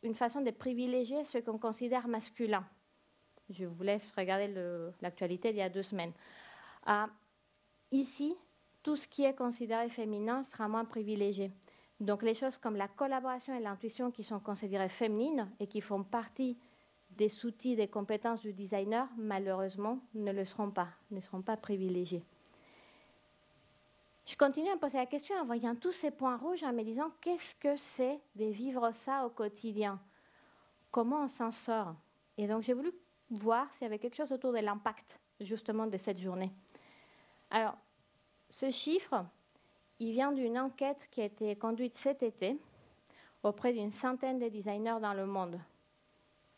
une façon de privilégier ce qu'on considère masculin. Je vous laisse regarder l'actualité d'il y a 2 semaines. Ici, tout ce qui est considéré féminin sera moins privilégié. Donc les choses comme la collaboration et l'intuition qui sont considérées féminines et qui font partie des outils, des compétences du designer, malheureusement, ne seront pas privilégiées. Je continue à me poser la question en voyant tous ces points rouges, en me disant qu'est-ce que c'est de vivre ça au quotidien? Comment on s'en sort? Et donc j'ai voulu voir s'il y avait quelque chose autour de l'impact, justement, de cette journée. Alors, ce chiffre, il vient d'une enquête qui a été conduite cet été auprès d'une centaine de designers dans le monde.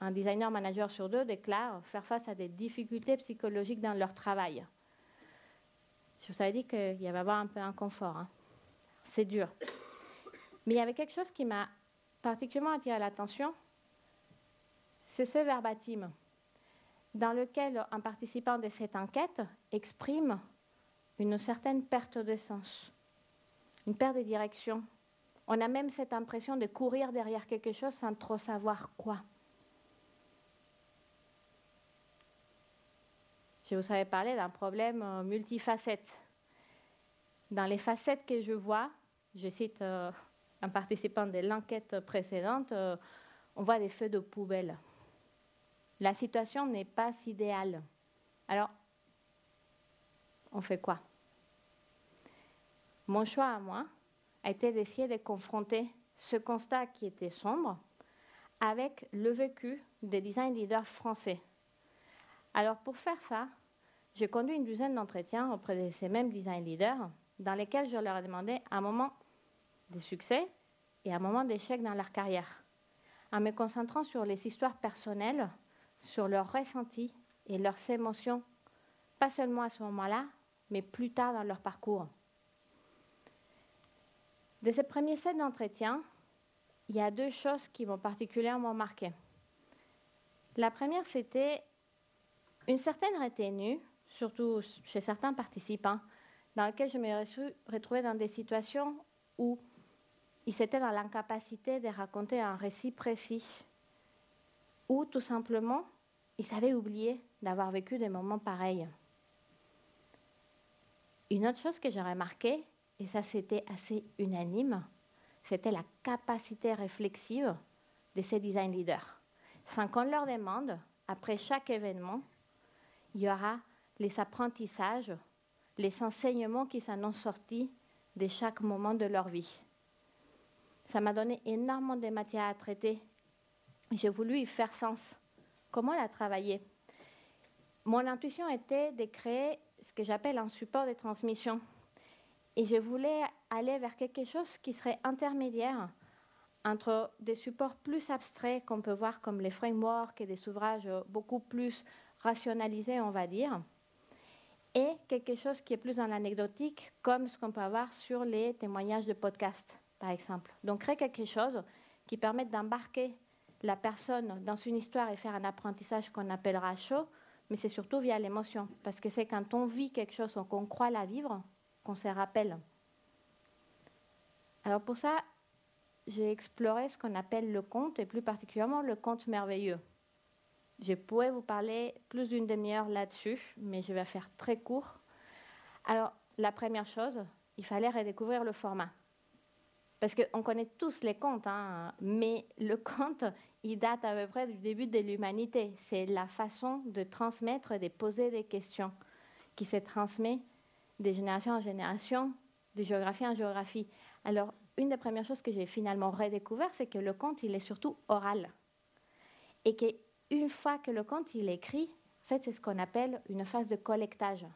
Un designer manager sur 2 déclare faire face à des difficultés psychologiques dans leur travail. Je vous avais dit qu'il y avait avoir un peu d'inconfort. Hein. C'est dur. Mais il y avait quelque chose qui m'a particulièrement attiré l'attention, c'est ce verbatim, dans lequel un participant de cette enquête exprime une certaine perte de sens, une perte de direction. On a même cette impression de courir derrière quelque chose sans trop savoir quoi. Je vous avais parlé d'un problème multifacette. Dans les facettes que je vois, je cite un participant de l'enquête précédente, on voit des feux de poubelle. La situation n'est pas idéale. Alors, on fait quoi? Mon choix à moi a été d'essayer de confronter ce constat qui était sombre avec le vécu des design leaders français. Alors, pour faire ça, j'ai conduit une douzaine d'entretiens auprès de ces mêmes design leaders dans lesquels je leur ai demandé un moment de succès et un moment d'échec dans leur carrière, en me concentrant sur les histoires personnelles, sur leurs ressentis et leurs émotions, pas seulement à ce moment-là, mais plus tard dans leur parcours. De ces premiers sets d'entretien, il y a 2 choses qui m'ont particulièrement marquée. La première, c'était une certaine retenue, surtout chez certains participants, dans lesquels je me suis retrouvée dans des situations où ils étaient dans l'incapacité de raconter un récit précis, ou tout simplement, ils avaient oublié d'avoir vécu des moments pareils. Une autre chose que j'ai remarquée, et ça c'était assez unanime, c'était la capacité réflexive de ces design leaders. Sans qu'on leur demande, après chaque événement, il y aura les apprentissages, les enseignements qui s'en ont sortis de chaque moment de leur vie. Ça m'a donné énormément de matière à traiter. J'ai voulu y faire sens. Comment la travailler? Mon intuition était de créer ce que j'appelle un support de transmission. Et je voulais aller vers quelque chose qui serait intermédiaire entre des supports plus abstraits qu'on peut voir comme les frameworks et des ouvrages beaucoup plus rationalisés, on va dire, et quelque chose qui est plus dans l'anecdotique, comme ce qu'on peut avoir sur les témoignages de podcast, par exemple. Donc, créer quelque chose qui permette d'embarquer la personne dans une histoire et faire un apprentissage qu'on appellera chaud, mais c'est surtout via l'émotion, parce que c'est quand on vit quelque chose ou qu'on croit la vivre qu'on se rappelle. Alors pour ça, j'ai exploré ce qu'on appelle le conte, et plus particulièrement le conte merveilleux. Je pourrais vous parler plus d'une demi-heure là-dessus, mais je vais faire très court. Alors, la première chose, il fallait redécouvrir le format. Parce qu'on connaît tous les contes, hein, mais le conte, il date à peu près du début de l'humanité. C'est la façon de transmettre et de poser des questions qui se transmet de génération en génération, de géographie en géographie. Alors, une des premières choses que j'ai finalement redécouvert, c'est que le conte, il est surtout oral. Et qu'une fois que le conte, il est écrit, en fait, c'est ce qu'on appelle une phase de collectage.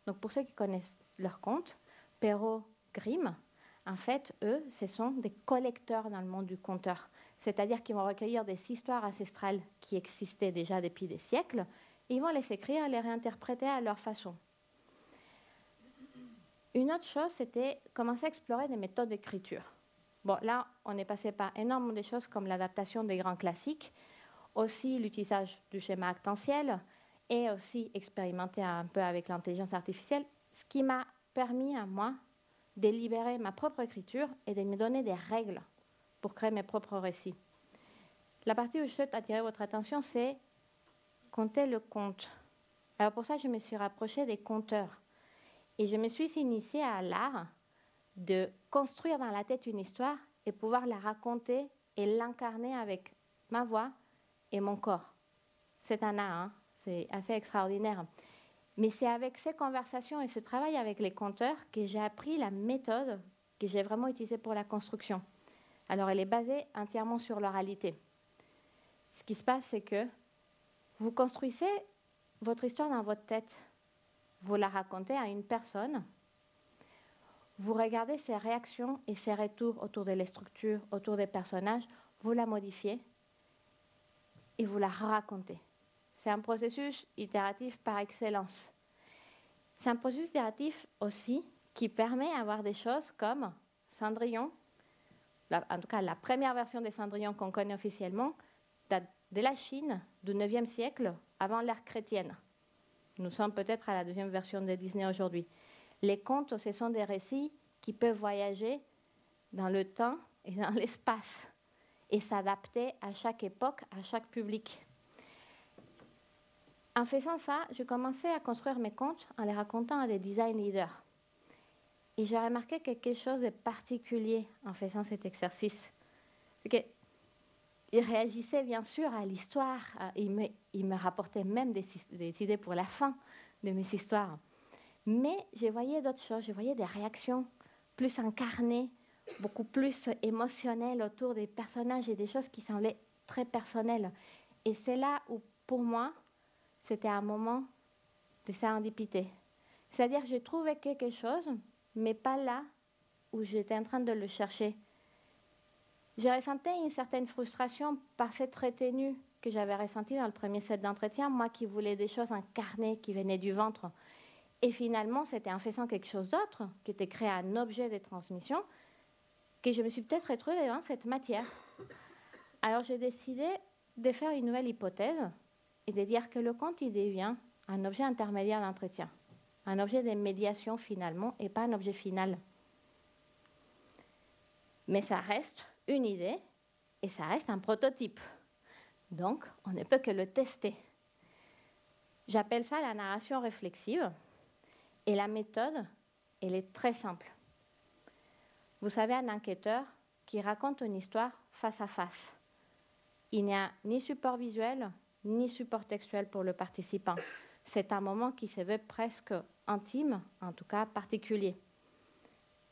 Donc, pour ceux qui connaissent leur conte, Perrault, Grimm, en fait, eux, ce sont des collecteurs dans le monde du conteur. C'est-à-dire qu'ils vont recueillir des histoires ancestrales qui existaient déjà depuis des siècles, et ils vont les écrire et les réinterpréter à leur façon. Une autre chose, c'était commencer à explorer des méthodes d'écriture. Bon, là, on est passé par énormément de choses comme l'adaptation des grands classiques, aussi l'utilisation du schéma actantiel, et aussi expérimenter un peu avec l'intelligence artificielle, ce qui m'a permis à moi de libérer ma propre écriture et de me donner des règles pour créer mes propres récits. La partie où je souhaite attirer votre attention, c'est compter le conte. Alors pour ça, je me suis rapprochée des conteurs. Et je me suis initiée à l'art de construire dans la tête une histoire et pouvoir la raconter et l'incarner avec ma voix et mon corps. C'est un art, hein? C'est assez extraordinaire. Mais c'est avec ces conversations et ce travail avec les conteurs que j'ai appris la méthode que j'ai vraiment utilisée pour la construction. Alors elle est basée entièrement sur l'oralité. Ce qui se passe, c'est que vous construisez votre histoire dans votre tête. Vous la racontez à une personne. Vous regardez ses réactions et ses retours autour des structures, autour des personnages. Vous la modifiez et vous la racontez. C'est un processus itératif par excellence. C'est un processus itératif aussi qui permet d'avoir des choses comme Cendrillon. En tout cas, la première version des Cendrillon qu'on connaît officiellement date de la Chine du IXe siècle, avant l'ère chrétienne. Nous sommes peut-être à la deuxième version de Disney aujourd'hui. Les contes, ce sont des récits qui peuvent voyager dans le temps et dans l'espace et s'adapter à chaque époque, à chaque public. En faisant ça, j'ai commencé à construire mes contes en les racontant à des design leaders. Et j'ai remarqué quelque chose de particulier en faisant cet exercice. C'est qu'ils réagissaient bien sûr à l'histoire, ils me rapportaient même des idées pour la fin de mes histoires. Mais je voyais d'autres choses, je voyais des réactions plus incarnées, beaucoup plus émotionnelles autour des personnages et des choses qui semblaient très personnelles. Et c'est là où, pour moi, c'était un moment de sérendipité. C'est-à-dire que j'ai trouvé quelque chose, mais pas là où j'étais en train de le chercher. J'ai ressenti une certaine frustration par cette retenue que j'avais ressentie dans le premier set d'entretien, moi qui voulais des choses incarnées qui venaient du ventre. Et finalement, c'était en faisant quelque chose d'autre, qui était créé un objet de transmission, que je me suis peut-être retrouvée devant cette matière. Alors j'ai décidé de faire une nouvelle hypothèse et de dire que le conte, il devient un objet intermédiaire d'entretien, un objet de médiation finalement, et pas un objet final. Mais ça reste une idée et ça reste un prototype. Donc, on ne peut que le tester. J'appelle ça la narration réflexive. Et la méthode, elle est très simple. Vous savez, un enquêteur qui raconte une histoire face à face. Il n'y a ni support visuel, ni support textuel pour le participant. C'est un moment qui se veut presque intime, en tout cas particulier.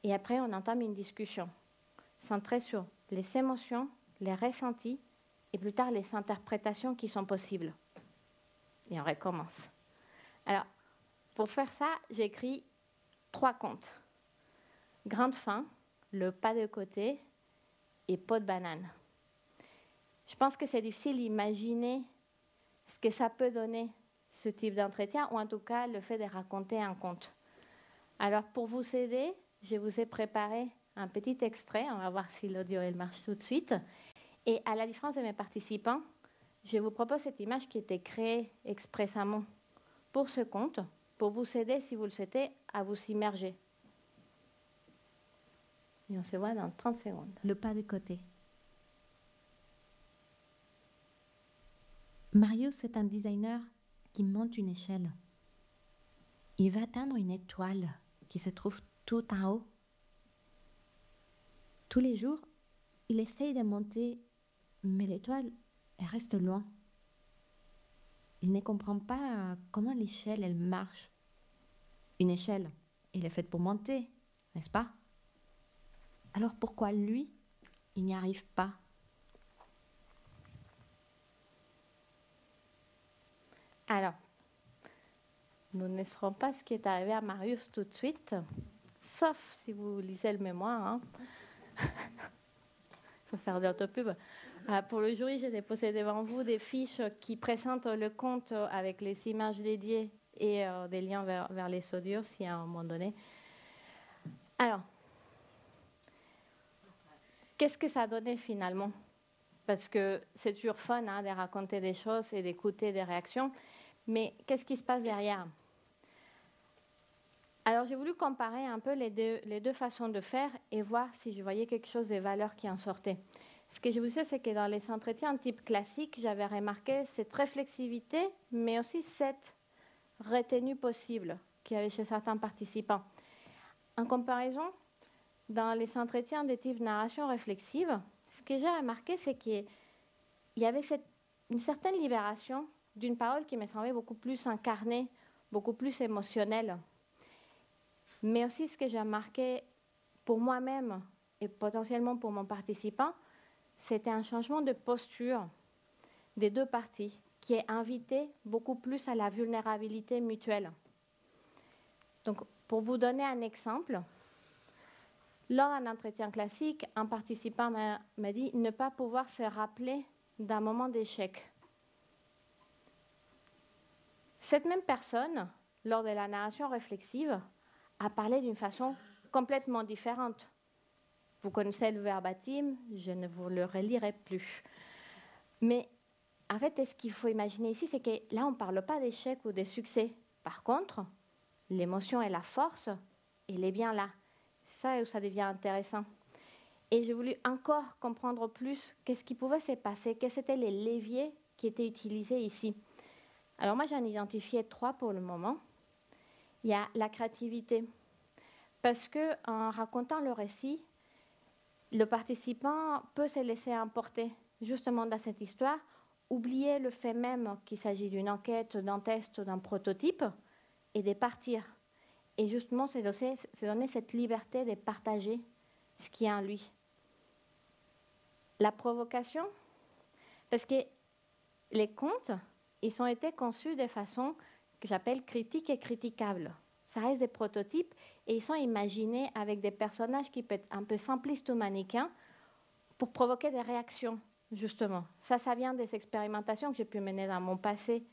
Et après, on entame une discussion centrée sur les émotions, les ressentis et plus tard les interprétations qui sont possibles. Et on recommence. Alors, pour faire ça, j'écris 3 contes. Grande fin, le pas de côté et pot de banane. Je pense que c'est difficile d'imaginer ce que ça peut donner, ce type d'entretien, ou en tout cas le fait de raconter un conte. Alors pour vous aider, je vous ai préparé un petit extrait, on va voir si l'audio marche tout de suite. Et à la différence de mes participants, je vous propose cette image qui a été créée expressément pour ce conte, pour vous aider, si vous le souhaitez, à vous immerger. Et on se voit dans 30 secondes. Le pas de côté. Marius est un designer qui monte une échelle. Il va atteindre une étoile qui se trouve tout en haut. Tous les jours, il essaye de monter, mais l'étoile, elle reste loin. Il ne comprend pas comment l'échelle, elle marche. Une échelle, elle est faite pour monter, n'est-ce pas? Alors pourquoi lui, il n'y arrive pas? Alors, nous ne saurons pas ce qui est arrivé à Marius tout de suite, sauf si vous lisez le mémoire. Hein. Il faut faire de l'autopub. Pour le jury, j'ai déposé devant vous des fiches qui présentent le conte avec les images dédiées et des liens vers les audios, si à un moment donné. Alors, qu'est-ce que ça a donné finalement? Parce que c'est toujours fun hein, de raconter des choses et d'écouter des réactions, mais qu'est-ce qui se passe derrière? Alors, j'ai voulu comparer un peu les deux façons de faire et voir si je voyais quelque chose des valeurs qui en sortaient. Ce que je vous disais, c'est que dans les entretiens type classique, j'avais remarqué cette réflexivité, mais aussi cette retenue possible qu'il y avait chez certains participants. En comparaison, dans les entretiens de type narration réflexive, ce que j'ai remarqué, c'est qu'il y avait une certaine libération d'une parole qui me semblait beaucoup plus incarnée, beaucoup plus émotionnelle. Mais aussi, ce que j'ai remarqué pour moi-même et potentiellement pour mon participant, c'était un changement de posture des deux parties qui est invité beaucoup plus à la vulnérabilité mutuelle. Donc, pour vous donner un exemple, lors d'un entretien classique, un participant m'a dit ne pas pouvoir se rappeler d'un moment d'échec. Cette même personne, lors de la narration réflexive, a parlé d'une façon complètement différente. Vous connaissez le verbatim, je ne vous le relirai plus. Mais en fait, ce qu'il faut imaginer ici, c'est que là, on ne parle pas d'échec ou de succès. Par contre, l'émotion et la force, elle est bien là. Ça, ça devient intéressant. Et j'ai voulu encore comprendre plus qu'est-ce qui pouvait se passer, quels étaient les leviers qui étaient utilisés ici. Alors moi, j'en ai identifié 3 pour le moment. Il y a la créativité. Parce qu'en racontant le récit, le participant peut se laisser emporter justement dans cette histoire, oublier le fait même qu'il s'agit d'une enquête, d'un test, d'un prototype, et de partir. Et justement, c'est donner cette liberté de partager ce qui est en lui. La provocation, parce que les contes, ils ont été conçus de façon que j'appelle critique et critiquable. Ça reste des prototypes et ils sont imaginés avec des personnages qui peuvent être un peu simplistes ou manichéens pour provoquer des réactions, justement. Ça vient des expérimentations que j'ai pu mener dans mon passé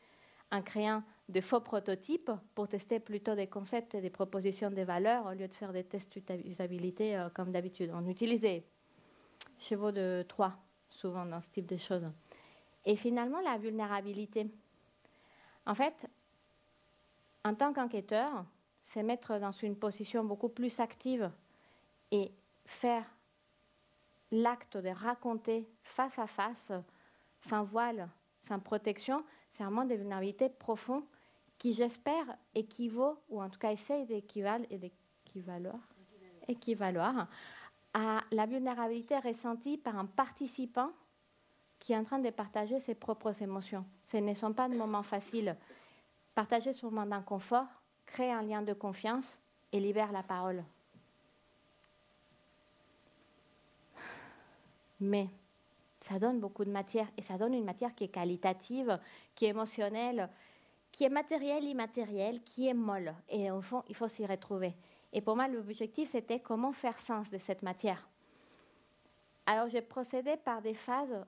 en créant de faux prototypes pour tester plutôt des concepts et des propositions de valeurs au lieu de faire des tests d'usabilité comme d'habitude. On utilisait chevaux de Troie, souvent dans ce type de choses. Et finalement, la vulnérabilité. En fait, en tant qu'enquêteur, c'est mettre dans une position beaucoup plus active et faire l'acte de raconter face à face, sans voile, sans protection, c'est un moment de vulnérabilité profond qui, j'espère, équivaut, ou en tout cas essaye d'équivaloir à la vulnérabilité ressentie par un participant qui est en train de partager ses propres émotions. Ce ne sont pas de moments faciles. Partager ce moment d'inconfort crée un lien de confiance et libère la parole. Mais ça donne beaucoup de matière, et ça donne une matière qui est qualitative, qui est émotionnelle, qui est matérielle, immatérielle, qui est molle. Et au fond, il faut s'y retrouver. Et pour moi, l'objectif, c'était comment faire sens de cette matière. Alors, j'ai procédé par des phases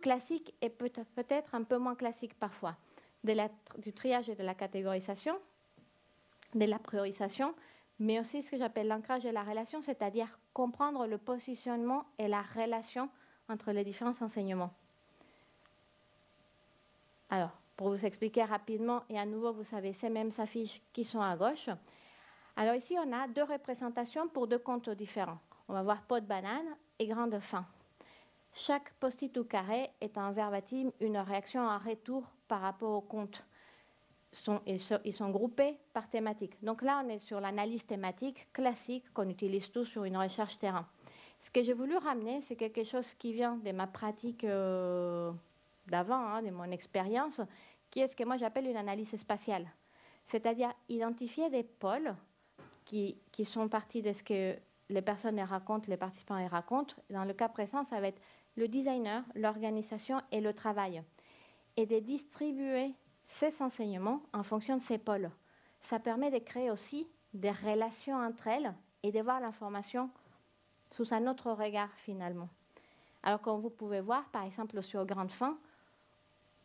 classiques et peut-être un peu moins classiques parfois. Du triage et de la catégorisation, de la priorisation, mais aussi ce que j'appelle l'ancrage et la relation, c'est-à-dire comprendre le positionnement et la relation entre les différents enseignements. Alors, pour vous expliquer rapidement, et à nouveau, vous savez, ces mêmes affiches qui sont à gauche. Alors ici, on a 2 représentations pour 2 contes différents. On va voir pot de banane et grain de fin. Chaque post-it ou carré est un verbatim, une réaction en retour par rapport au conte. Ils sont groupés par thématique. Donc là, on est sur l'analyse thématique classique qu'on utilise tous sur une recherche terrain. Ce que j'ai voulu ramener, c'est quelque chose qui vient de ma pratique d'avant, de mon expérience, qui est ce que moi j'appelle une analyse spatiale. C'est-à-dire identifier des pôles qui sont partis de ce que les personnes racontent, les participants racontent. Dans le cas présent, ça va être le designer, l'organisation et le travail. Et de distribuer ces enseignements en fonction de ces pôles. Ça permet de créer aussi des relations entre elles et de voir l'information sous un autre regard finalement. Alors comme vous pouvez voir, par exemple sur grande fin,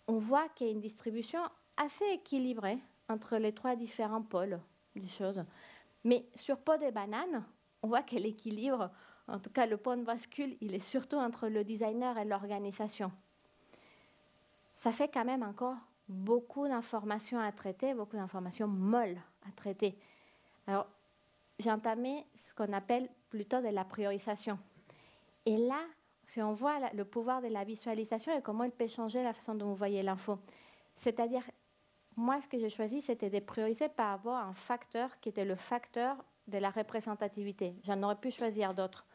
on voit qu'il y a une distribution assez équilibrée entre les 3 différents pôles des choses. Mais sur pot de banane, on voit que l'équilibre, en tout cas le point de bascule, il est surtout entre le designer et l'organisation. Ça fait quand même encore beaucoup d'informations à traiter, beaucoup d'informations molles à traiter. Alors, j'ai entamé ce qu'on appelle plutôt de la priorisation. Et là, si on voit le pouvoir de la visualisation et comment il peut changer la façon dont vous voyez l'info. C'est-à-dire, moi, ce que j'ai choisi, c'était de prioriser par rapport à un facteur qui était le facteur de la représentativité. J'en aurais pu choisir d'autres.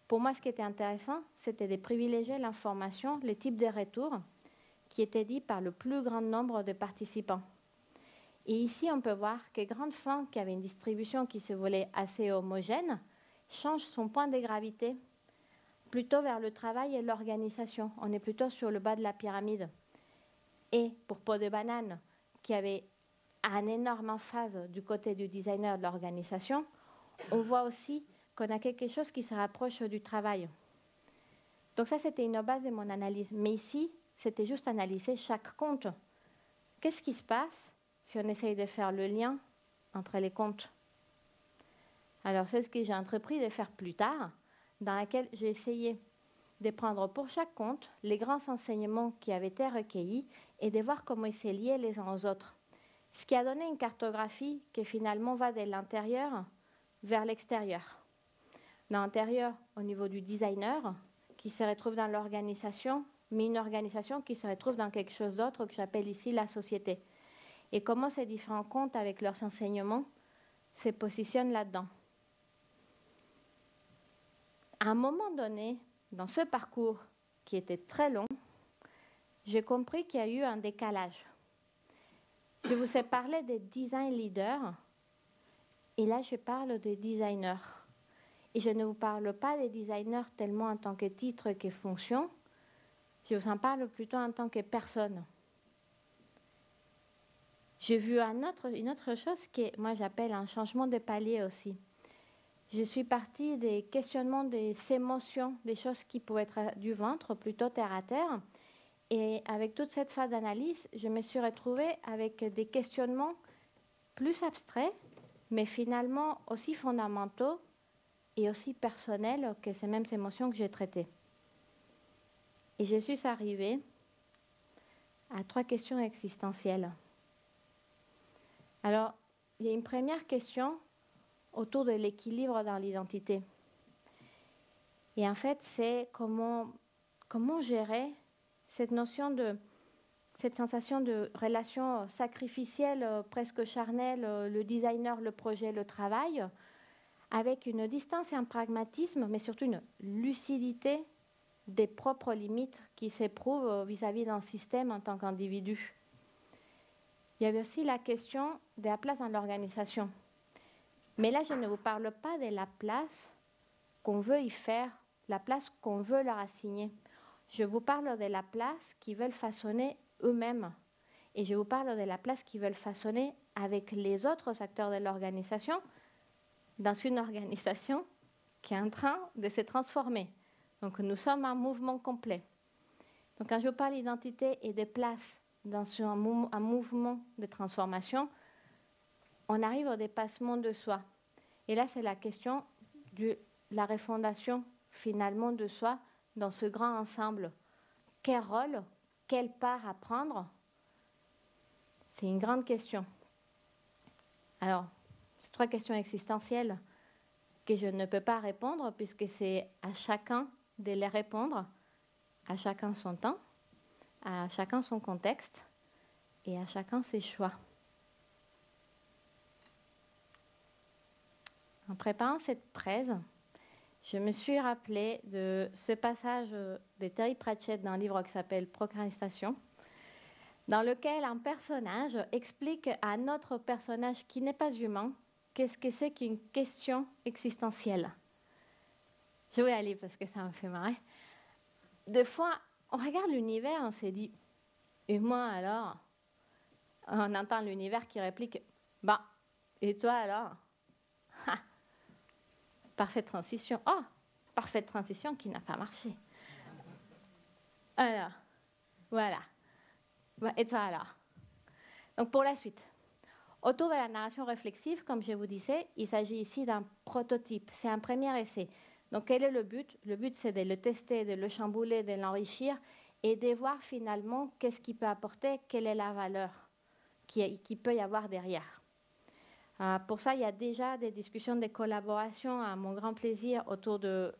Pour moi, ce qui était intéressant, c'était de privilégier l'information, les types de retours qui étaient dits par le plus grand nombre de participants. Et ici, on peut voir que Grande Fin, qui avait une distribution qui se voulait assez homogène, change son point de gravité plutôt vers le travail et l'organisation. On est plutôt sur le bas de la pyramide. Et pour Peau de Banane, qui avait un énorme emphase du côté du designer de l'organisation, on voit aussi qu'on a quelque chose qui se rapproche du travail. Donc ça, c'était une base de mon analyse. Mais ici, c'était juste analyser chaque compte. Qu'est-ce qui se passe si on essaye de faire le lien entre les comptes? Alors, c'est ce que j'ai entrepris de faire plus tard, dans laquelle j'ai essayé de prendre pour chaque compte les grands enseignements qui avaient été recueillis et de voir comment ils s'est liés les uns aux autres. Ce qui a donné une cartographie qui finalement va de l'intérieur vers l'extérieur. Dans l'intérieur, au niveau du designer, qui se retrouve dans l'organisation, mais une organisation qui se retrouve dans quelque chose d'autre que j'appelle ici la société. Et comment ces différents comptes, avec leurs enseignements, se positionnent là-dedans. À un moment donné, dans ce parcours qui était très long, j'ai compris qu'il y a eu un décalage. Je vous ai parlé des design leaders, et là je parle des designers. Et je ne vous parle pas des designers tellement en tant que titre que fonction, je vous en parle plutôt en tant que personne. J'ai vu une autre chose que moi j'appelle un changement de palier aussi. Je suis partie des questionnements des émotions, des choses qui pouvaient être du ventre, plutôt terre à terre. Et avec toute cette phase d'analyse, je me suis retrouvée avec des questionnements plus abstraits, mais finalement aussi fondamentaux et aussi personnels que ces mêmes émotions que j'ai traitées. Et je suis arrivée à 3 questions existentielles. Alors, il y a une première question autour de l'équilibre dans l'identité. Et en fait, c'est comment gérer cette notion cette sensation de relation sacrificielle, presque charnelle, le designer, le projet, le travail, avec une distance et un pragmatisme, mais surtout une lucidité des propres limites qui s'éprouvent vis-à-vis d'un système en tant qu'individu. Il y avait aussi la question de la place dans l'organisation. Mais là, je ne vous parle pas de la place qu'on veut y faire, la place qu'on veut leur assigner. Je vous parle de la place qu'ils veulent façonner eux-mêmes. Et je vous parle de la place qu'ils veulent façonner avec les autres acteurs de l'organisation, dans une organisation qui est en train de se transformer. Donc, nous sommes un mouvement complet. Donc, quand je vous parle d'identité et de place dans un mouvement de transformation, on arrive au dépassement de soi. Et là, c'est la question de la refondation, finalement, de soi dans ce grand ensemble. Quel rôle, quelle part à prendre? C'est une grande question. Alors, ces 3 questions existentielles que je ne peux pas répondre puisque c'est à chacun de les répondre, à chacun son temps, à chacun son contexte et à chacun ses choix. En préparant cette presse, je me suis rappelé de ce passage de Terry Pratchett dans un livre qui s'appelle Procrastination, dans lequel un personnage explique à un autre personnage qui n'est pas humain qu'est-ce que c'est qu'une question existentielle. Je vais aller parce que ça me fait marrer. Des fois, on regarde l'univers, on s'est dit, et moi alors? On entend l'univers qui réplique, bah, et toi alors? Ha, parfaite transition. Oh, parfaite transition qui n'a pas marché. Alors, voilà. Et toi alors? Donc pour la suite. Autour de la narration réflexive, comme je vous disais, il s'agit ici d'un prototype. C'est un premier essai. Donc quel est le but? Le but, c'est de le tester, de le chambouler, de l'enrichir et de voir finalement qu'est-ce qu'il peut apporter, quelle est la valeur qui peut y avoir derrière. Pour ça, il y a déjà des discussions, des collaborations, à mon grand plaisir, autour de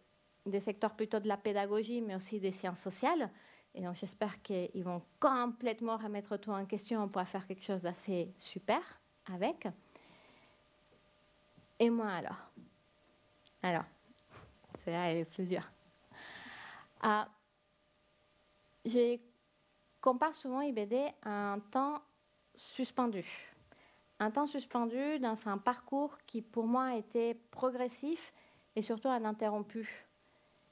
des secteurs plutôt de la pédagogie, mais aussi des sciences sociales. Et donc, j'espère qu'ils vont complètement remettre tout en question. On pourra faire quelque chose d'assez super avec. Et moi, alors, celle-là, elle est plus dure. Je compare souvent IBD à un temps suspendu. Un temps suspendu dans un parcours qui, pour moi, était progressif et surtout ininterrompu.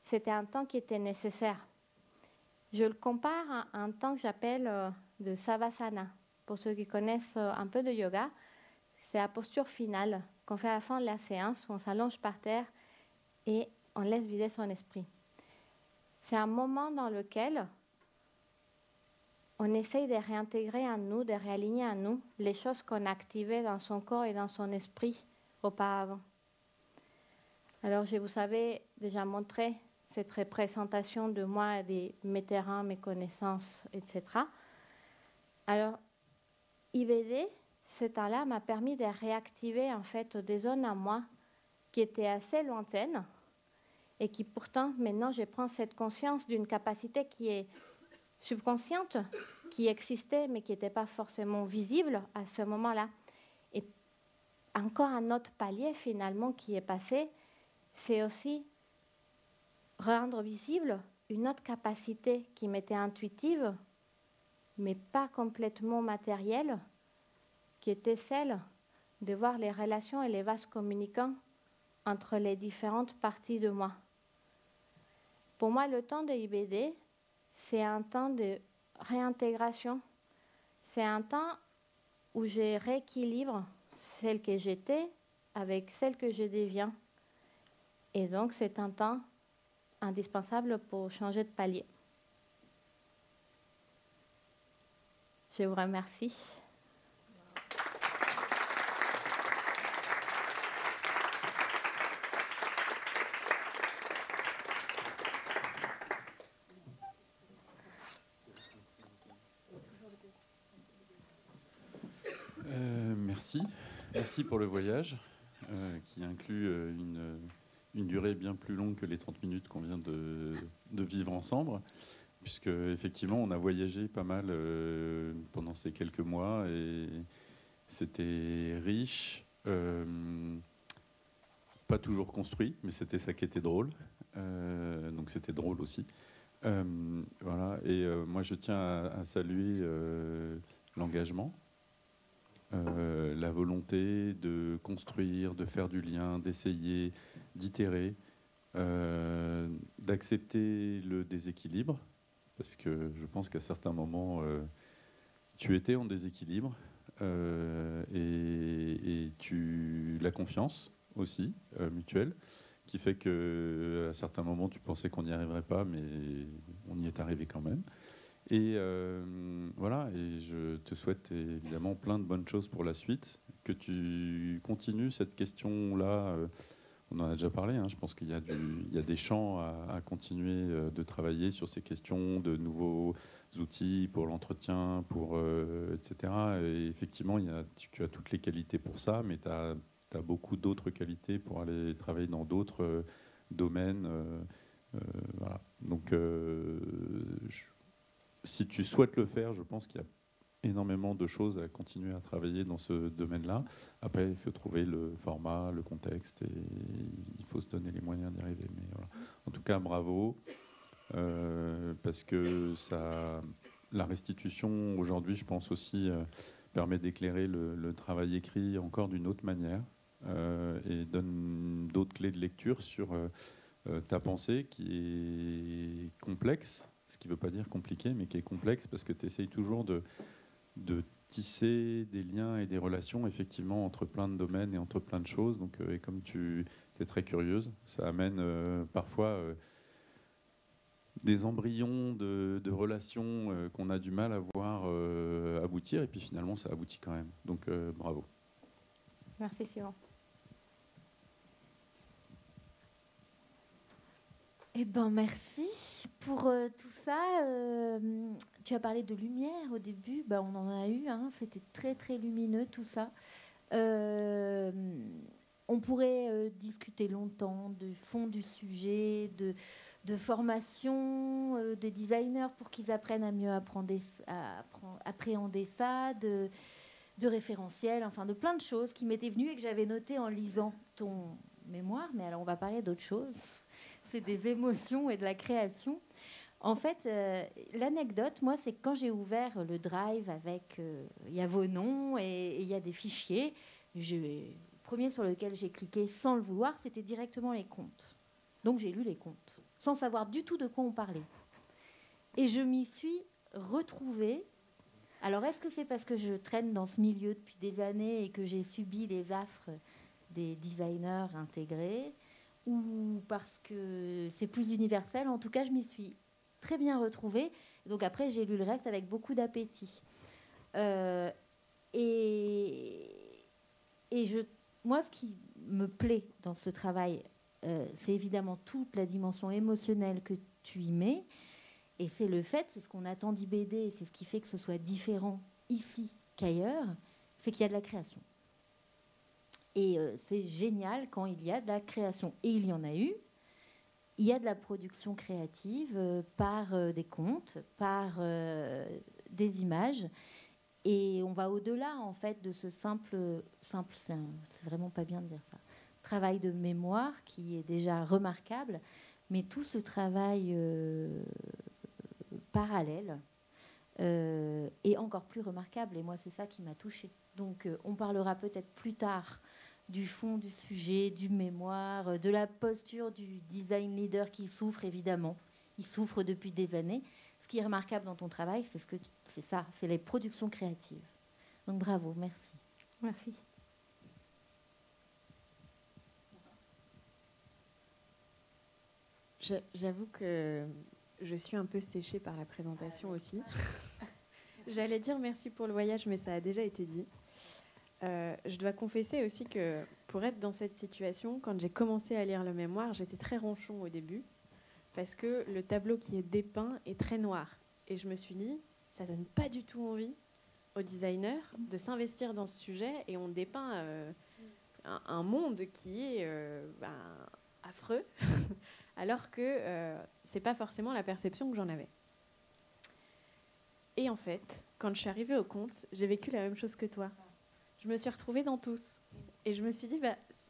C'était un temps qui était nécessaire. Je le compare à un temps que j'appelle de Savasana. Pour ceux qui connaissent un peu de yoga, c'est la posture finale qu'on fait à la fin de la séance où on s'allonge par terre et on laisse vider son esprit. C'est un moment dans lequel on essaye de réintégrer en nous, de réaligner en nous les choses qu'on a activées dans son corps et dans son esprit auparavant. Alors, je vous avais déjà montré cette représentation de moi, de mes terrains, mes connaissances, etc. Alors, IBD, ce temps-là m'a permis de réactiver en fait des zones en moi qui étaient assez lointaines et qui pourtant, maintenant, je prends cette conscience d'une capacité qui est subconsciente, qui existait mais qui n'était pas forcément visible à ce moment-là. Et encore un autre palier finalement qui est passé, c'est aussi rendre visible une autre capacité qui m'était intuitive, mais pas complètement matérielle, qui était celle de voir les relations et les vases communicants entre les différentes parties de moi. Pour moi, le temps de IBD, c'est un temps de réintégration. C'est un temps où je rééquilibre celle que j'étais avec celle que je deviens. Et donc, c'est un temps indispensable pour changer de palier. Je vous remercie. Merci. Merci pour le voyage qui inclut une durée bien plus longue que les 30 minutes qu'on vient de vivre ensemble, puisque effectivement on a voyagé pas mal pendant ces quelques mois et c'était riche, pas toujours construit, mais c'était ça qui était drôle, donc c'était drôle aussi. Voilà. Et moi je tiens à saluer l'engagement, la volonté de construire, de faire du lien, d'essayer, d'itérer, d'accepter le déséquilibre, parce que je pense qu'à certains moments, tu étais en déséquilibre, et la confiance aussi, mutuelle, qui fait qu'à certains moments, tu pensais qu'on n'y arriverait pas, mais on y est arrivé quand même. Et voilà, et je te souhaite évidemment plein de bonnes choses pour la suite, que tu continues cette question-là. On en a déjà parlé, hein, je pense qu'il y a des champs à continuer de travailler sur ces questions, de nouveaux outils pour l'entretien, etc. Et effectivement, tu as toutes les qualités pour ça, mais tu as beaucoup d'autres qualités pour aller travailler dans d'autres domaines. Voilà. Donc, si tu souhaites le faire, je pense qu'il y a énormément de choses à continuer à travailler dans ce domaine-là. Après, il faut trouver le format, le contexte, et il faut se donner les moyens d'y arriver. Mais voilà. En tout cas, bravo, parce que la restitution, aujourd'hui, je pense aussi, permet d'éclairer le travail écrit encore d'une autre manière, et donne d'autres clés de lecture sur ta pensée qui est complexe, ce qui ne veut pas dire compliqué, mais qui est complexe parce que tu essayes toujours de tisser des liens et des relations effectivement entre plein de domaines et entre plein de choses. Donc, et comme tu es très curieuse, ça amène parfois des embryons de relations qu'on a du mal à voir aboutir, et puis finalement ça aboutit quand même. Donc bravo. Merci Simon. Eh ben merci pour tout ça. Tu as parlé de lumière au début, ben, on en a eu, hein, c'était très très lumineux tout ça. On On pourrait discuter longtemps du fond du sujet, de formation des designers pour qu'ils apprennent à mieux appréhender ça, de référentiels, enfin de plein de choses qui m'étaient venues et que j'avais notées en lisant ton mémoire. Mais alors on va parler d'autre chose. C'est des émotions et de la création. En fait, l'anecdote, moi, c'est que quand j'ai ouvert le Drive avec... Il y a vos noms et il y a des fichiers. Le premier sur lequel j'ai cliqué sans le vouloir, c'était directement les comptes. Donc j'ai lu les comptes, sans savoir du tout de quoi on parlait. Et je m'y suis retrouvée. Alors, est-ce que c'est parce que je traîne dans ce milieu depuis des années et que j'ai subi les affres des designers intégrés, ou parce que c'est plus universel? En tout cas, je m'y suis très bien retrouvée. Donc après, j'ai lu le reste avec beaucoup d'appétit. Moi, ce qui me plaît dans ce travail, c'est évidemment toute la dimension émotionnelle que tu y mets. Et c'est le fait, c'est ce qu'on attend d'IBD, et c'est ce qui fait que ce soit différent ici qu'ailleurs, c'est qu'il y a de la création. Et c'est génial quand il y a de la création. Et il y en a eu. Il y a de la production créative par des contes, par des images. Et on va au-delà, en fait, de ce simple c'est vraiment pas bien de dire ça, travail de mémoire qui est déjà remarquable, mais tout ce travail parallèle est encore plus remarquable. Et moi, c'est ça qui m'a touchée. Donc, on parlera peut-être plus tard du fond du sujet, du mémoire, de la posture du design leader qui souffre, évidemment. Il souffre depuis des années. Ce qui est remarquable dans ton travail, c'est ça, c'est les productions créatives. Donc bravo, merci. Merci. J'avoue que je suis un peu séchée par la présentation aussi. J'allais dire merci pour le voyage, mais ça a déjà été dit. Je dois confesser aussi que pour être dans cette situation, quand j'ai commencé à lire le mémoire, j'étais très ronchon au début, parce que le tableau qui est dépeint est très noir. Et je me suis dit, ça donne pas du tout envie aux designers de s'investir dans ce sujet, et on dépeint un monde qui est affreux, alors que c'est pas forcément la perception que j'en avais. Et en fait, quand je suis arrivée au compte, j'ai vécu la même chose que toi. Je me suis retrouvée dans tous. Et je me suis dit,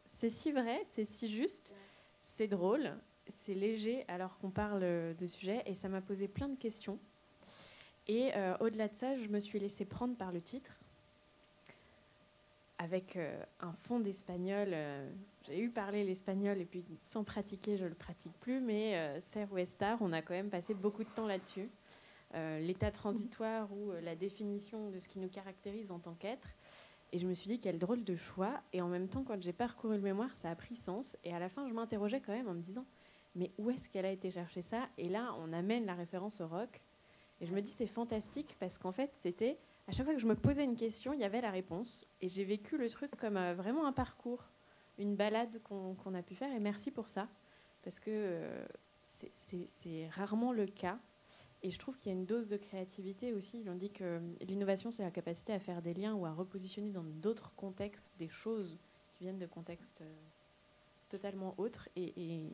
c'est si vrai, c'est si juste, c'est drôle, c'est léger alors qu'on parle de sujets, et ça m'a posé plein de questions. Et au-delà de ça, je me suis laissée prendre par le titre, avec un fond d'espagnol. J'ai eu parlé l'espagnol, et puis sans pratiquer, je ne le pratique plus, mais Ser ou Estar, on a quand même passé beaucoup de temps là-dessus. L'état transitoire ou la définition de ce qui nous caractérise en tant qu'être. Et je me suis dit, quel drôle de choix. Et en même temps, quand j'ai parcouru le mémoire, ça a pris sens. Et à la fin, je m'interrogeais quand même en me disant, mais où est-ce qu'elle a été chercher ça? Et là, on amène la référence au rock. Et je me dis, c'est fantastique, parce qu'en fait, c'était, à chaque fois que je me posais une question, il y avait la réponse. Et j'ai vécu le truc comme vraiment un parcours, une balade qu'on a pu faire. Et merci pour ça, parce que c'est rarement le cas. Et je trouve qu'il y a une dose de créativité aussi. On dit que l'innovation, c'est la capacité à faire des liens ou à repositionner dans d'autres contextes des choses qui viennent de contextes totalement autres. Et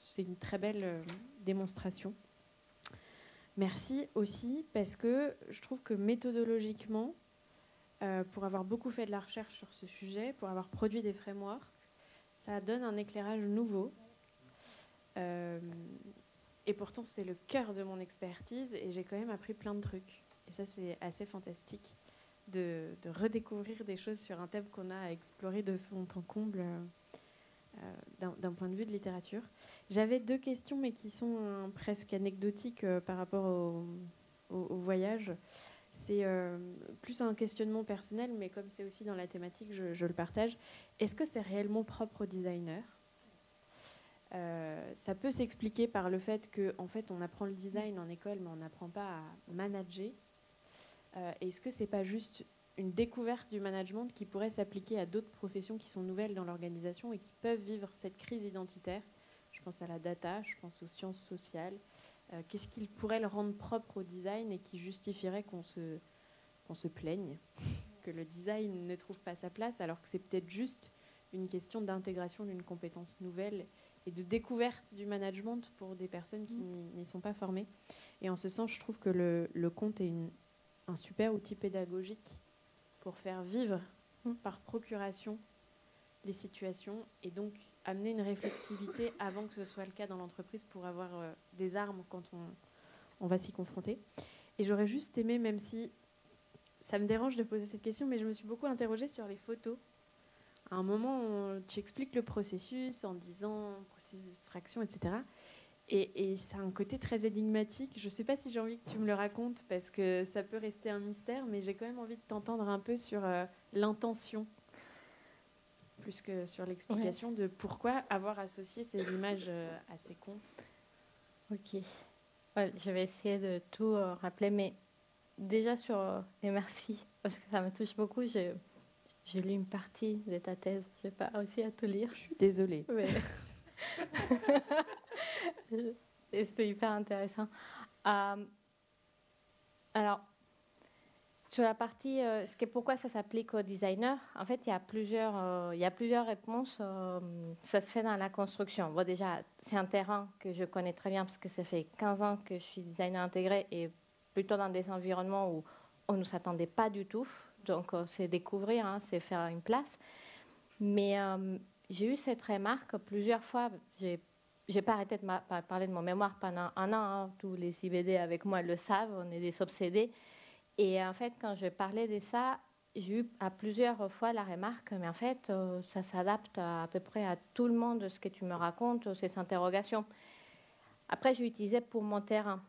c'est une très belle démonstration. Merci aussi parce que je trouve que méthodologiquement, pour avoir beaucoup fait de la recherche sur ce sujet, pour avoir produit des frameworks, ça donne un éclairage nouveau. Et pourtant, c'est le cœur de mon expertise et j'ai quand même appris plein de trucs. Et ça, c'est assez fantastique de redécouvrir des choses sur un thème qu'on a exploré de fond en comble d'un point de vue de littérature. J'avais 2 questions, mais qui sont presque anecdotiques par rapport au voyage. C'est plus un questionnement personnel, mais comme c'est aussi dans la thématique, je le partage. Est-ce que c'est réellement propre aux designers ? Ça peut s'expliquer par le fait qu'en fait, on apprend le design en école, mais on n'apprend pas à manager. Est-ce que c'est pas juste une découverte du management qui pourrait s'appliquer à d'autres professions qui sont nouvelles dans l'organisation et qui peuvent vivre cette crise identitaire? Je pense à la data, je pense aux sciences sociales. Qu'est-ce qui pourrait le rendre propre au design et qui justifierait qu'on se plaigne que le design ne trouve pas sa place, alors que c'est peut-être juste une question d'intégration d'une compétence nouvelle et de découverte du management pour des personnes qui n'y sont pas formées. Et en ce sens, je trouve que le conte est un super outil pédagogique pour faire vivre par procuration les situations et donc amener une réflexivité avant que ce soit le cas dans l'entreprise pour avoir des armes quand on va s'y confronter. Et j'aurais juste aimé, même si ça me dérange de poser cette question, mais je me suis beaucoup interrogée sur les photos. À un moment, tu expliques le processus en disant processus d'extraction, etc. Et ça a un côté très énigmatique. Je ne sais pas si j'ai envie que tu me le racontes parce que ça peut rester un mystère, mais j'ai quand même envie de t'entendre un peu sur l'intention plus que sur l'explication de pourquoi avoir associé ces images à ces contes. Ok. Ouais, je vais essayer de tout rappeler, mais déjà et merci, parce que ça me touche beaucoup. J'ai lu une partie de ta thèse, je n'ai pas réussi à tout lire. Je suis désolée. Mais... Et c'était hyper intéressant. Alors, sur la partie, pourquoi ça s'applique aux designers, en fait, il y a plusieurs réponses. Ça se fait dans la construction. Bon, déjà, c'est un terrain que je connais très bien parce que ça fait 15 ans que je suis designer intégré et plutôt dans des environnements où on ne s'attendait pas du tout. Donc, c'est découvrir, hein, c'est faire une place. Mais j'ai eu cette remarque plusieurs fois. J'ai pas arrêté de parler de mon mémoire pendant un an. Hein. Tous les IBD avec moi le savent, on est des obsédés. Et en fait, quand je parlais de ça, j'ai eu à plusieurs fois la remarque, mais en fait, ça s'adapte à peu près à tout le monde, ce que tu me racontes, ces interrogations. Après, j'ai utilisé pour mon terrain.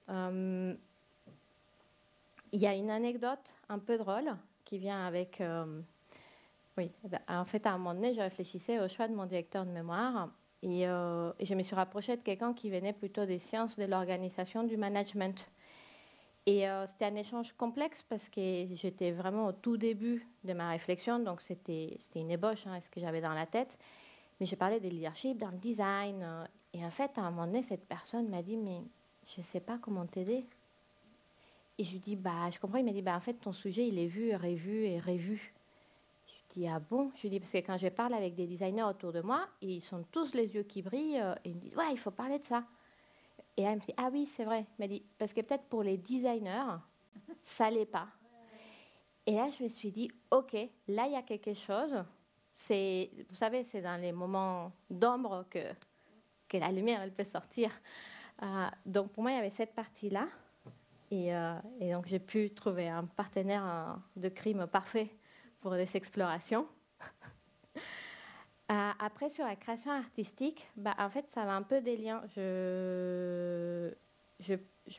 Il y a une anecdote un peu drôle qui vient avec... oui, en fait, à un moment donné, je réfléchissais au choix de mon directeur de mémoire et je me suis rapprochée de quelqu'un qui venait plutôt des sciences de l'organisation, du management. Et c'était un échange complexe parce que j'étais vraiment au tout début de ma réflexion, donc c'était une ébauche, hein, ce que j'avais dans la tête. Mais je parlais de leadership dans le design. Et en fait, à un moment donné, cette personne m'a dit, mais je ne sais pas comment t'aider. Et je lui dis, je comprends. Il m'a dit, en fait, ton sujet, il est vu, revu et revu. Je lui dis, ah bon? Je lui dis, parce que quand je parle avec des designers autour de moi, ils sont tous les yeux qui brillent et ils me disent, ouais, il faut parler de ça. Et elle me dit, ah oui, c'est vrai. Elle m'a dit, parce que peut-être pour les designers, ça l'est pas. Et là, je me suis dit, OK, là, il y a quelque chose. Vous savez, c'est dans les moments d'ombre que la lumière, elle peut sortir. Donc, pour moi, il y avait cette partie-là. Et donc, j'ai pu trouver un partenaire de crime parfait pour des explorations. Après, sur la création artistique, en fait, ça va un peu des liens. Je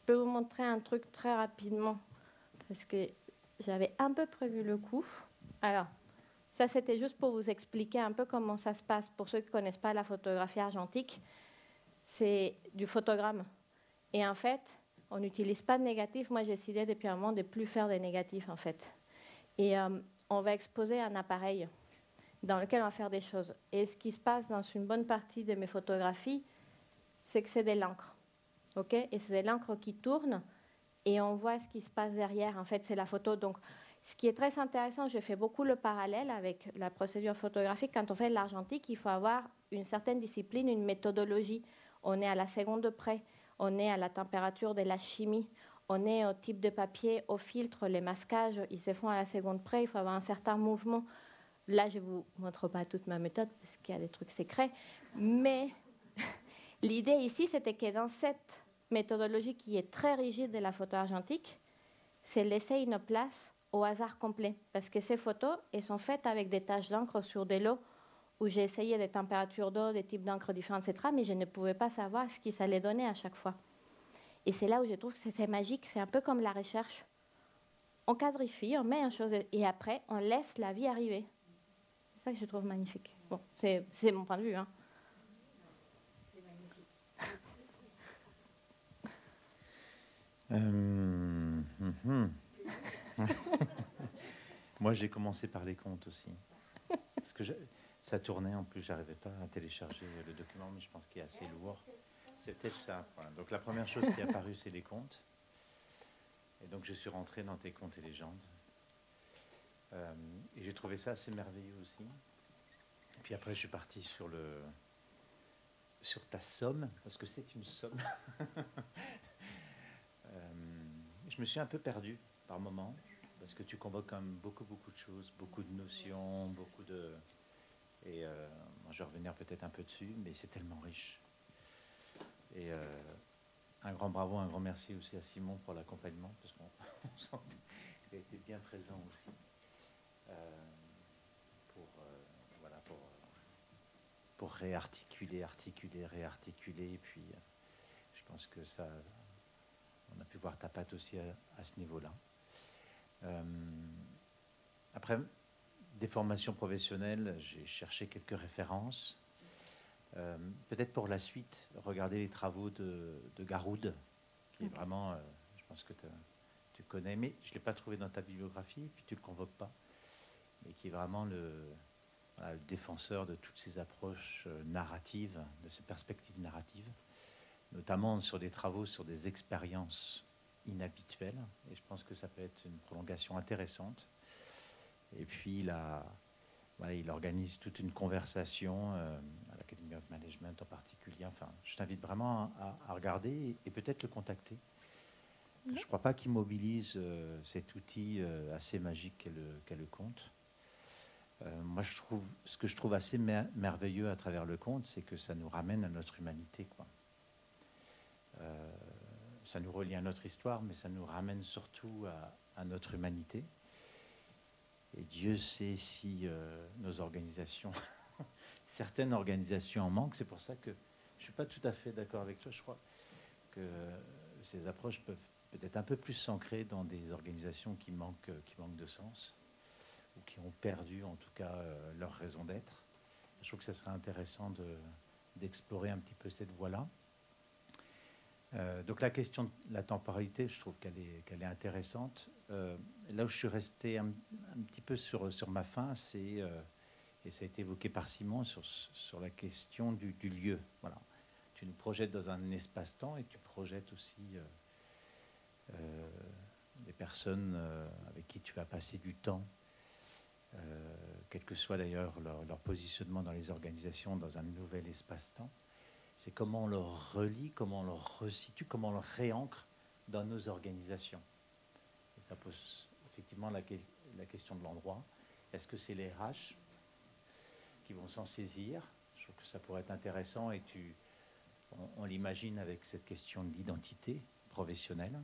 peux vous montrer un truc très rapidement parce que j'avais un peu prévu le coup. Alors, ça, c'était juste pour vous expliquer un peu comment ça se passe. Pour ceux qui ne connaissent pas la photographie argentique, c'est du photogramme. Et en fait, on n'utilise pas de négatif. Moi, j'ai décidé depuis un moment de ne plus faire des négatifs, en fait. Et on va exposer un appareil dans lequel on va faire des choses. Et ce qui se passe dans une bonne partie de mes photographies, c'est que c'est de l'encre. Okay, et c'est de l'encre qui tourne et on voit ce qui se passe derrière. En fait, c'est la photo. Donc, ce qui est très intéressant, je fais beaucoup le parallèle avec la procédure photographique. Quand on fait de l'argentique, il faut avoir une certaine discipline, une méthodologie. On est à la seconde près, on est à la température de la chimie, on est au type de papier, au filtre, les masquages, ils se font à la seconde près, il faut avoir un certain mouvement. Là, je ne vous montre pas toute ma méthode parce qu'il y a des trucs secrets. Mais l'idée ici, c'était que dans cette méthodologie qui est très rigide de la photo argentique, c'est laisser une place au hasard complet. Parce que ces photos, elles sont faites avec des taches d'encre sur des lots où j'ai essayé des températures d'eau, des types d'encre différents, etc. Mais je ne pouvais pas savoir ce qui s'allait donner à chaque fois. Et c'est là où je trouve que c'est magique. C'est un peu comme la recherche. On quadrifie, on met une chose et après, on laisse la vie arriver. C'est ça que je trouve magnifique. Bon, c'est mon point de vue. Hein. C'est magnifique. Moi, j'ai commencé par les contes aussi. Parce que ça tournait, en plus, j'arrivais pas à télécharger le document, mais je pense qu'il est assez lourd. C'est peut-être ça. Voilà. Donc, la première chose qui est apparue, c'est les contes. Et donc, je suis rentré dans tes contes et légendes. Et j'ai trouvé ça assez merveilleux aussi. Puis après, je suis parti sur ta somme, parce que c'est une somme. Je me suis un peu perdu par moments, parce que tu convoques quand même beaucoup de choses, beaucoup de notions, Et moi, je vais revenir peut-être un peu dessus, mais c'est tellement riche. Et un grand bravo, un grand merci aussi à Simon pour l'accompagnement, parce qu'on sent qu'il a été bien présent aussi pour réarticuler, réarticuler. Et puis, je pense que ça, on a pu voir ta patte aussi à ce niveau-là. Après, des formations professionnelles, j'ai cherché quelques références. Peut-être pour la suite, regarder les travaux de Garoud, qui est vraiment, je pense que tu connais, mais je ne l'ai pas trouvé dans ta bibliographie, puis tu ne le convoques pas, mais qui est vraiment le défenseur de toutes ces approches narratives, de ces perspectives narratives, notamment sur des travaux sur des expériences inhabituelles, et je pense que ça peut être une prolongation intéressante. Et puis, il organise toute une conversation à l'Academy of Management en particulier. Enfin, je t'invite vraiment à regarder et peut-être le contacter. Je ne crois pas qu'il mobilise cet outil assez magique qu'est le conte. Moi, ce que je trouve assez merveilleux à travers le conte, c'est que ça nous ramène à notre humanité, quoi. Ça nous relie à notre histoire, mais ça nous ramène surtout à notre humanité. Et Dieu sait si nos organisations, certaines organisations en manquent. C'est pour ça que je ne suis pas tout à fait d'accord avec toi. Je crois que ces approches peuvent peut-être un peu plus s'ancrer dans des organisations qui manquent de sens, ou qui ont perdu en tout cas leur raison d'être. Je trouve que ça serait intéressant d'explorer un petit peu cette voie-là. Donc la question de la temporalité, je trouve qu'elle est intéressante. Là où je suis resté un petit peu sur ma fin, c'est, et ça a été évoqué par Simon, sur la question du lieu. Voilà. Tu nous projettes dans un espace-temps et tu projettes aussi des personnes avec qui tu vas passer du temps, quel que soit d'ailleurs leur positionnement dans les organisations, dans un nouvel espace-temps. C'est comment on le relie, comment on le resitue, comment on le réancre dans nos organisations. Et ça pose effectivement la question de l'endroit. Est-ce que c'est les RH qui vont s'en saisir? Je trouve que ça pourrait être intéressant et on l'imagine avec cette question de l'identité professionnelle.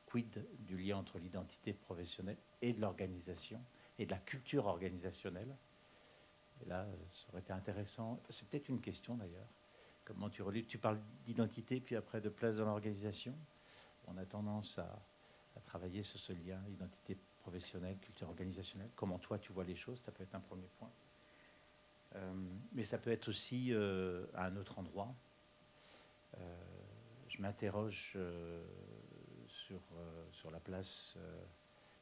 Quid du lien entre l'identité professionnelle et de l'organisation et de la culture organisationnelle? Et là, ça aurait été intéressant. C'est peut-être une question d'ailleurs. Comment tu relis? Tu parles d'identité, puis après de place dans l'organisation. On a tendance à travailler sur ce lien, identité professionnelle, culture organisationnelle. Comment toi, tu vois les choses? Ça peut être un premier point. Mais ça peut être aussi à un autre endroit. Je m'interroge sur la place,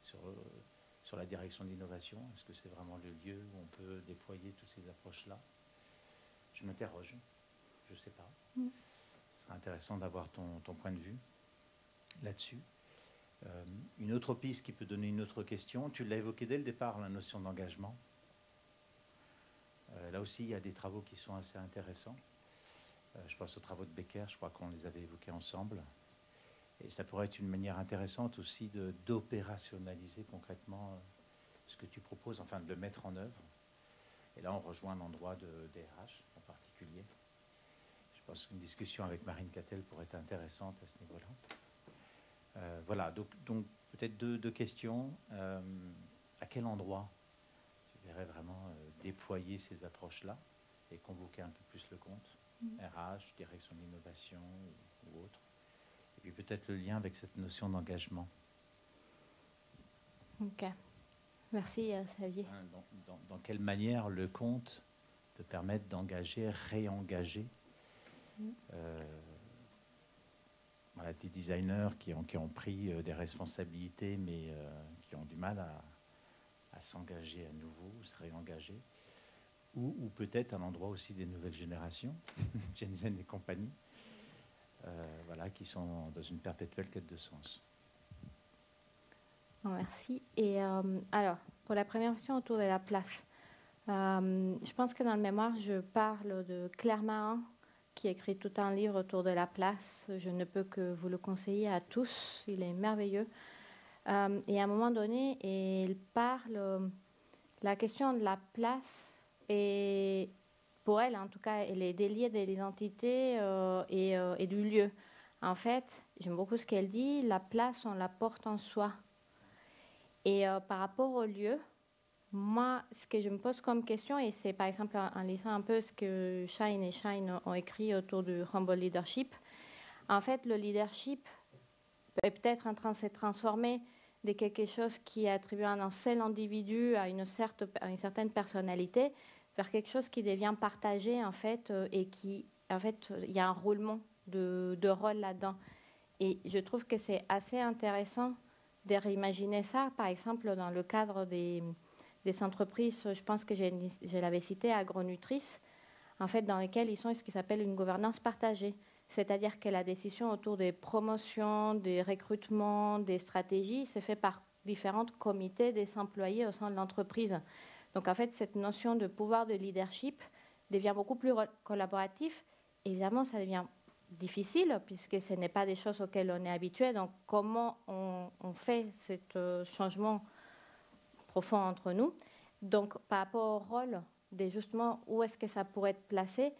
sur la direction de l'innovation. Est-ce que c'est vraiment le lieu où on peut déployer toutes ces approches-là? Je m'interroge. Je ne sais pas. Ce serait intéressant d'avoir ton point de vue là-dessus. Une autre piste qui peut donner une autre question, tu l'as évoqué dès le départ, la notion d'engagement. Là aussi, il y a des travaux qui sont assez intéressants. Je pense aux travaux de Becker, je crois qu'on les avait évoqués ensemble. Et ça pourrait être une manière intéressante aussi d'opérationnaliser concrètement ce que tu proposes, enfin de le mettre en œuvre. Et là, on rejoint un endroit des RH en particulier. Je pense qu'une discussion avec Marine Cattel pourrait être intéressante à ce niveau-là. Voilà, donc peut-être deux questions. À quel endroit tu verrais vraiment déployer ces approches-là et convoquer un peu plus le compte? RH, direction de l'innovation ou autre. Et puis peut-être le lien avec cette notion d'engagement. Ok. Merci, Xavier. Dans quelle manière le compte peut permettre d'engager, réengager voilà, des designers qui ont pris des responsabilités, mais qui ont du mal à s'engager à nouveau, se réengager. Ou peut-être à l'endroit aussi des nouvelles générations, Jensen et compagnie, voilà, qui sont dans une perpétuelle quête de sens. Merci. Et alors, pour la première question autour de la place, Je pense que dans le mémoire, je parle de Claire Mahon, qui a écrit tout un livre autour de la place. Je ne peux que vous le conseiller à tous. Il est merveilleux. Et à un moment donné, il parle la question de la place et pour elle, en tout cas, elle est déliée de l'identité et du lieu. En fait, j'aime beaucoup ce qu'elle dit, la place, on la porte en soi. Et par rapport au lieu, moi, ce que je me pose comme question, et c'est par exemple en lisant un peu ce que Shine et Shine ont écrit autour du Humble Leadership, en fait, le leadership est peut-être en train de se transformer de quelque chose qui est attribué à un seul individu, à une certaine personnalité, vers quelque chose qui devient partagé, en fait, et qui, en fait, il y a un roulement de rôle là-dedans. Et je trouve que c'est assez intéressant de réimaginer ça, par exemple, dans le cadre des entreprises, je pense que je l'avais cité, Agronutrice, en fait, dans lesquelles ils sont ce qui s'appelle une gouvernance partagée. C'est-à-dire que la décision autour des promotions, des recrutements, des stratégies, c'est fait par différents comités des employés au sein de l'entreprise. Donc, en fait, cette notion de pouvoir de leadership devient beaucoup plus collaboratif. Évidemment, ça devient difficile puisque ce n'est pas des choses auxquelles on est habitué. Donc, comment on fait ce changement profond entre nous? Donc, par rapport au rôle de justement où est-ce que ça pourrait être placé,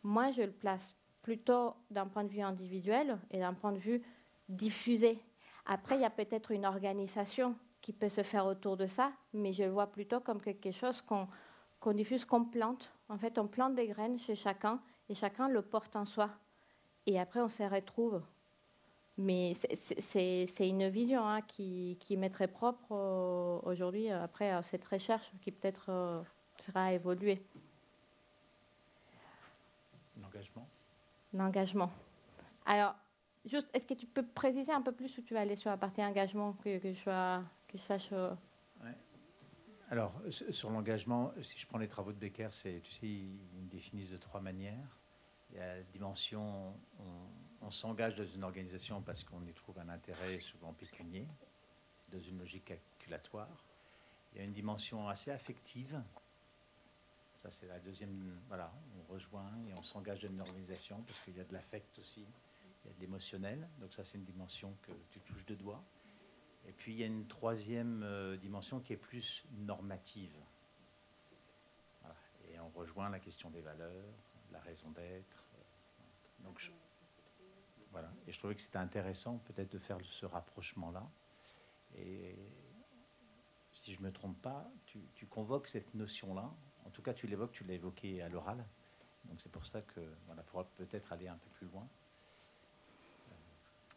moi, je le place plutôt d'un point de vue individuel et d'un point de vue diffusé. Après, il y a peut-être une organisation qui peut se faire autour de ça, mais je le vois plutôt comme quelque chose qu'on diffuse, qu'on plante. En fait, on plante des graines chez chacun et chacun le porte en soi. Et après, on se retrouve. Mais c'est une vision qui m'est très propre aujourd'hui, après cette recherche qui peut-être sera évoluée. L'engagement. Alors, juste, est-ce que tu peux préciser un peu plus où tu vas aller sur la partie engagement, que je sache Ouais. Alors, sur l'engagement, si je prends les travaux de Becker, c'est, tu sais, ils définissent de 3 manières. Il y a la dimension, on s'engage dans une organisation parce qu'on y trouve un intérêt souvent pécunier, c'est dans une logique calculatoire. Il y a une dimension assez affective. Ça, c'est la deuxième. Voilà, on rejoint et on s'engage dans une organisation parce qu'il y a de l'affect aussi, il y a de l'émotionnel. Donc ça, c'est une dimension que tu touches de doigt. Et puis, il y a une troisième dimension qui est plus normative. Voilà. Et on rejoint la question des valeurs, la raison d'être. Donc, voilà. Et je trouvais que c'était intéressant peut-être de faire ce rapprochement-là. Et si je ne me trompe pas, tu convoques cette notion-là. En tout cas, tu l'évoques, tu l'as évoqué à l'oral. Donc c'est pour ça que voilà, faudra peut-être aller un peu plus loin.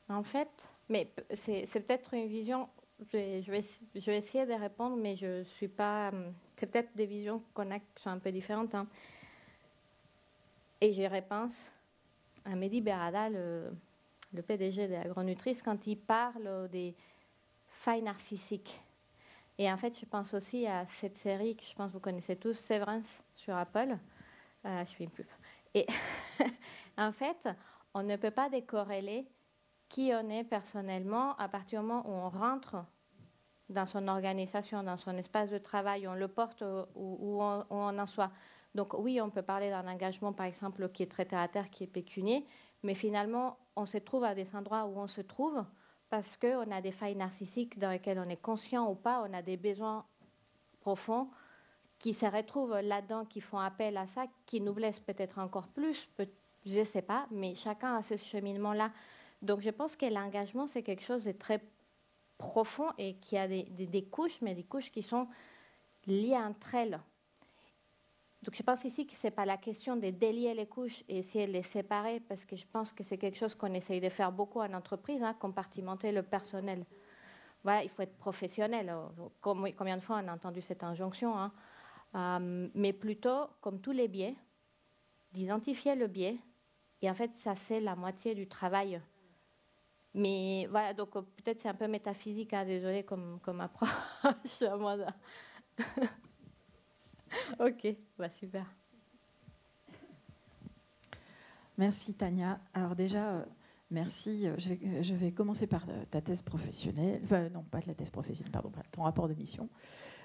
En fait, mais c'est peut-être une vision. Je vais essayer de répondre, mais je suis pas. C'est peut-être des visions qu'on a qui sont un peu différentes. Et j'y repense à Mehdi Berada, le PDG de Agronutrice, quand il parle des failles narcissiques. Et en fait, je pense aussi à cette série que je pense que vous connaissez tous, Severance, sur Apple. Je fais une pub. Et en fait, on ne peut pas décorréler qui on est personnellement à partir du moment où on rentre dans son organisation, dans son espace de travail, on le porte où on en soit. Donc oui, on peut parler d'un engagement, par exemple, qui est très terre à terre, qui est pécunier, mais finalement, on se trouve à des endroits où on se trouve parce qu'on a des failles narcissiques dans lesquelles on est conscient ou pas, on a des besoins profonds qui se retrouvent là-dedans, qui font appel à ça, qui nous blessent peut-être encore plus, je ne sais pas, mais chacun a ce cheminement-là. Donc je pense que l'engagement, c'est quelque chose de très profond et qui a des couches, mais des couches qui sont liées entre elles. Donc je pense ici que ce n'est pas la question de délier les couches et essayer de les séparer, parce que je pense que c'est quelque chose qu'on essaye de faire beaucoup en entreprise, compartimenter le personnel. Voilà, il faut être professionnel. Combien de fois on a entendu cette injonction, mais plutôt, comme tous les biais, d'identifier le biais. Et en fait, ça, c'est la moitié du travail. Mais voilà, donc peut-être c'est un peu métaphysique, désolé comme approche à moi. Ok, super. Merci Tania. Alors déjà, Merci. Je vais commencer par ta thèse professionnelle. Non, pas de la thèse professionnelle, pardon, ton rapport de mission.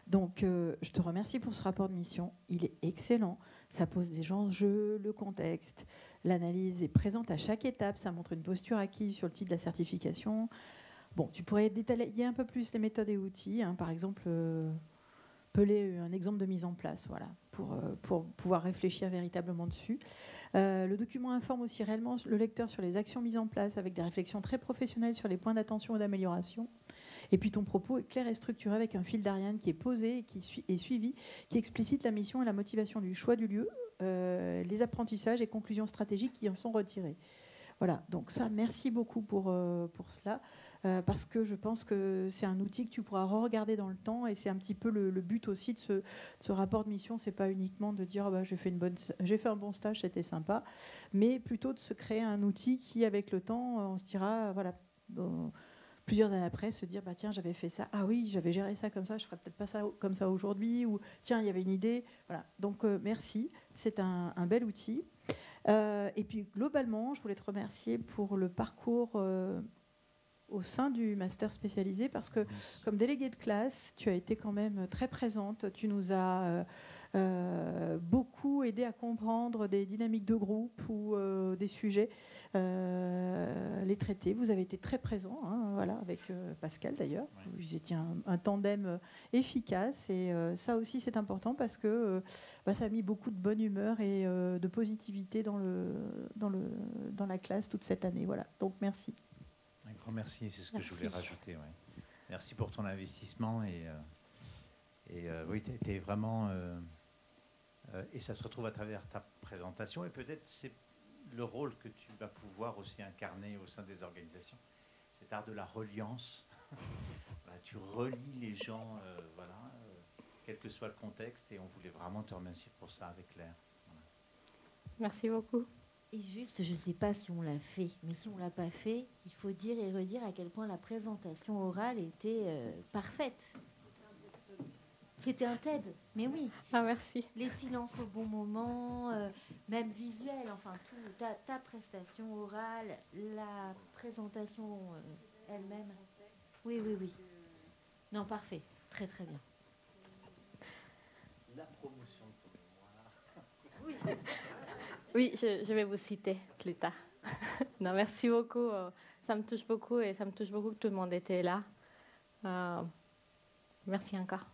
Donc, je te remercie pour ce rapport de mission. Il est excellent. Ça pose des enjeux, le contexte. L'analyse est présente à chaque étape. Ça montre une posture acquise sur le titre de la certification. Bon, tu pourrais détailler un peu plus les méthodes et outils. Hein, par exemple, peler un exemple de mise en place, voilà, pour pouvoir réfléchir véritablement dessus. Le document informe aussi réellement le lecteur sur les actions mises en place avec des réflexions très professionnelles sur les points d'attention et d'amélioration. Et puis ton propos est clair et structuré avec un fil d'Ariane qui est posé et qui est suivi, qui explicite la mission et la motivation du choix du lieu, les apprentissages et conclusions stratégiques qui en sont retirés. Voilà, donc ça, merci beaucoup pour cela, parce que je pense que c'est un outil que tu pourras regarder dans le temps, et c'est un petit peu le but aussi de ce rapport de mission. C'est pas uniquement de dire j'ai fait un bon stage, c'était sympa, mais plutôt de se créer un outil qui, avec le temps, on se dira, voilà, plusieurs années après, se dire tiens, j'avais fait ça, ah oui, j'avais géré ça comme ça, je ferais peut-être pas ça comme ça aujourd'hui, ou tiens, il y avait une idée. Voilà, donc merci, c'est un bel outil. Et puis globalement, je voulais te remercier pour le parcours au sein du master spécialisé, parce que comme déléguée de classe, tu as été quand même très présente. Tu nous as beaucoup aidé à comprendre des dynamiques de groupe ou des sujets, les traiter. Vous avez été très présents, hein, voilà, avec Pascal d'ailleurs. Oui. Vous étiez un tandem efficace, et ça aussi c'est important, parce que ça a mis beaucoup de bonne humeur et de positivité dans la classe toute cette année. Voilà. Donc merci. Un grand merci, c'est ce que je voulais rajouter. Ouais. Merci pour ton investissement, et oui, tu es vraiment... et ça se retrouve à travers ta présentation, et peut-être c'est le rôle que tu vas pouvoir aussi incarner au sein des organisations, cet art de la reliance. Voilà, tu relis les gens, quel que soit le contexte, et on voulait vraiment te remercier pour ça avec Claire. Voilà. Merci beaucoup. Et juste, je ne sais pas si on l'a fait, mais si on ne l'a pas fait, il faut dire et redire à quel point la présentation orale était parfaite. C'était un TED, mais oui. Ah, merci. Les silences au bon moment, même visuel, enfin tout, ta prestation orale, la présentation elle-même. Oui. Non, parfait. Très, très bien. La promotion de ton mémoire. Oui. Oui, je vais vous citer plus tard. Non, merci beaucoup. Ça me touche beaucoup, et ça me touche beaucoup que tout le monde était là. Merci encore.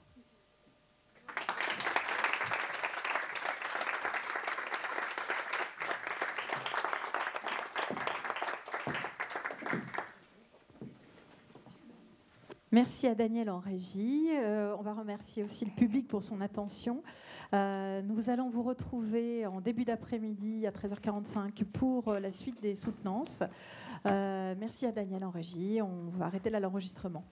Merci à Daniel en régie. On va remercier aussi le public pour son attention. Nous allons vous retrouver en début d'après-midi à 13h45 pour la suite des soutenances. Merci à Daniel en régie. On va arrêter là l'enregistrement.